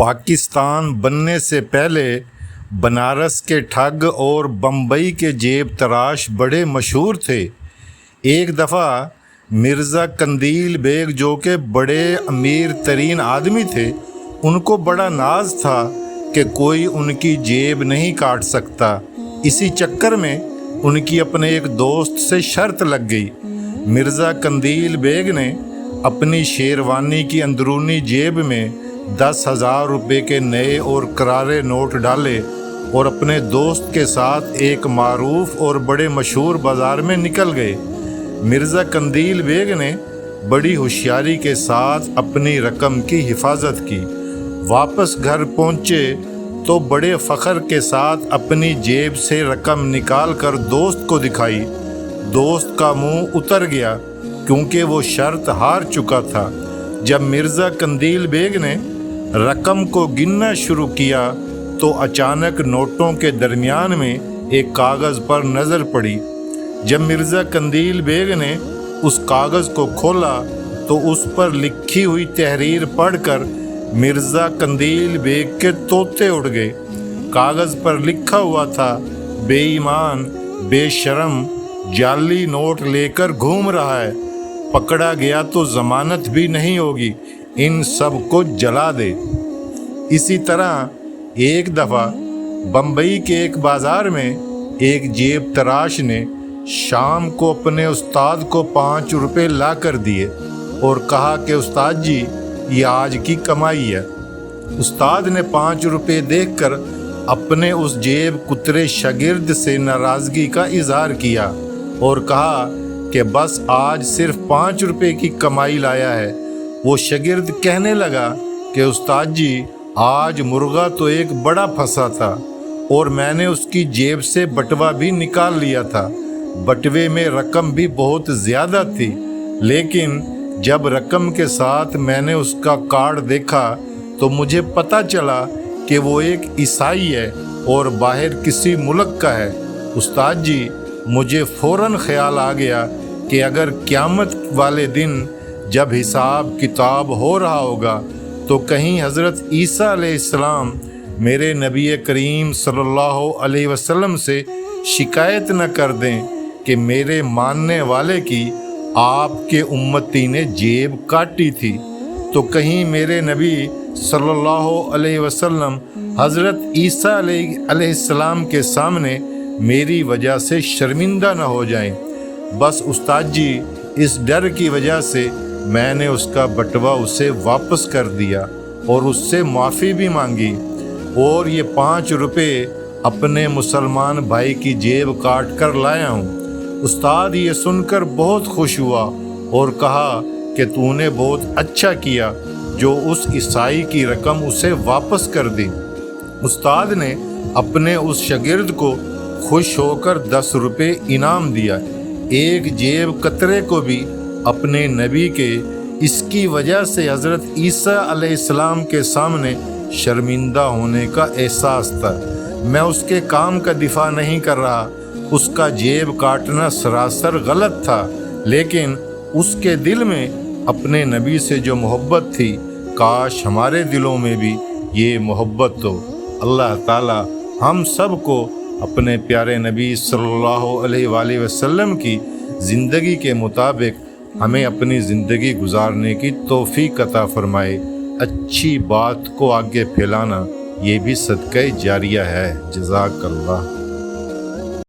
پاکستان بننے سے پہلے بنارس کے ٹھگ اور بمبئی کے جیب تراش بڑے مشہور تھے۔ ایک دفعہ مرزا قندیل بیگ جو کہ بڑے امیر ترین آدمی تھے، ان کو بڑا ناز تھا کہ کوئی ان کی جیب نہیں کاٹ سکتا۔ اسی چکر میں ان کی اپنے ایک دوست سے شرط لگ گئی۔ مرزا قندیل بیگ نے اپنی شیروانی کی اندرونی جیب میں 10,000 روپے کے نئے اور کرارے نوٹ ڈالے اور اپنے دوست کے ساتھ ایک معروف اور بڑے مشہور بازار میں نکل گئے۔ مرزا قندیل بیگ نے بڑی ہوشیاری کے ساتھ اپنی رقم کی حفاظت کی۔ واپس گھر پہنچے تو بڑے فخر کے ساتھ اپنی جیب سے رقم نکال کر دوست کو دکھائی۔ دوست کا منہ اتر گیا کیونکہ وہ شرط ہار چکا تھا۔ جب مرزا قندیل بیگ نے رقم کو گننا شروع کیا تو اچانک نوٹوں کے درمیان میں ایک کاغذ پر نظر پڑی۔ جب مرزا قندیل بیگ نے اس کاغذ کو کھولا تو اس پر لکھی ہوئی تحریر پڑھ کر مرزا قندیل بیگ کے طوطے اڑ گئے۔ کاغذ پر لکھا ہوا تھا، بے ایمان، بے شرم، جعلی نوٹ لے کر گھوم رہا ہے، پکڑا گیا تو ضمانت بھی نہیں ہوگی، ان سب کو جلا دے۔ اسی طرح ایک دفعہ بمبئی کے ایک بازار میں ایک جیب تراش نے شام کو اپنے استاد کو 5 روپے لا کر دیے اور کہا کہ استاد جی، یہ آج کی کمائی ہے۔ استاد نے 5 روپے دیکھ کر اپنے اس جیب کترے شاگرد سے ناراضگی کا اظہار کیا اور کہا کہ بس آج صرف 5 روپے کی کمائی لایا ہے۔ وہ شاگرد کہنے لگا کہ استاد جی، آج مرغا تو ایک بڑا پھنسا تھا اور میں نے اس کی جیب سے بٹوا بھی نکال لیا تھا۔ بٹوے میں رقم بھی بہت زیادہ تھی، لیکن جب رقم کے ساتھ میں نے اس کا کارڈ دیکھا تو مجھے پتہ چلا کہ وہ ایک عیسائی ہے اور باہر کسی ملک کا ہے۔ استاد جی، مجھے فوراً خیال آ گیا کہ اگر قیامت والے دن جب حساب کتاب ہو رہا ہوگا تو کہیں حضرت عیسیٰ علیہ السلام میرے نبی کریم صلی اللہ علیہ وسلم سے شکایت نہ کر دیں کہ میرے ماننے والے کی آپ کے امتی نے جیب کاٹی تھی، تو کہیں میرے نبی صلی اللہ علیہ وسلم حضرت عیسیٰ علیہ السلام کے سامنے میری وجہ سے شرمندہ نہ ہو جائیں۔ بس استاد جی، اس ڈر کی وجہ سے میں نے اس کا بٹوا اسے واپس کر دیا اور اس سے معافی بھی مانگی، اور یہ 5 روپے اپنے مسلمان بھائی کی جیب کاٹ کر لایا ہوں۔ استاد یہ سن کر بہت خوش ہوا اور کہا کہ تو نے بہت اچھا کیا جو اس عیسائی کی رقم اسے واپس کر دی۔ استاد نے اپنے اس شاگرد کو خوش ہو کر 10 روپے انعام دیا۔ ایک جیب قطرے کو بھی اپنے نبی کے اس کی وجہ سے حضرت عیسیٰ علیہ السلام کے سامنے شرمندہ ہونے کا احساس تھا۔ میں اس کے کام کا دفاع نہیں کر رہا، اس کا جیب کاٹنا سراسر غلط تھا، لیکن اس کے دل میں اپنے نبی سے جو محبت تھی، کاش ہمارے دلوں میں بھی یہ محبت ہو۔ اللہ تعالی ہم سب کو اپنے پیارے نبی صلی اللہ علیہ وآلہ وسلم کی زندگی کے مطابق ہمیں اپنی زندگی گزارنے کی توفیق عطا فرمائے۔ اچھی بات کو آگے پھیلانا یہ بھی صدقہ جاریہ ہے۔ جزاک اللہ۔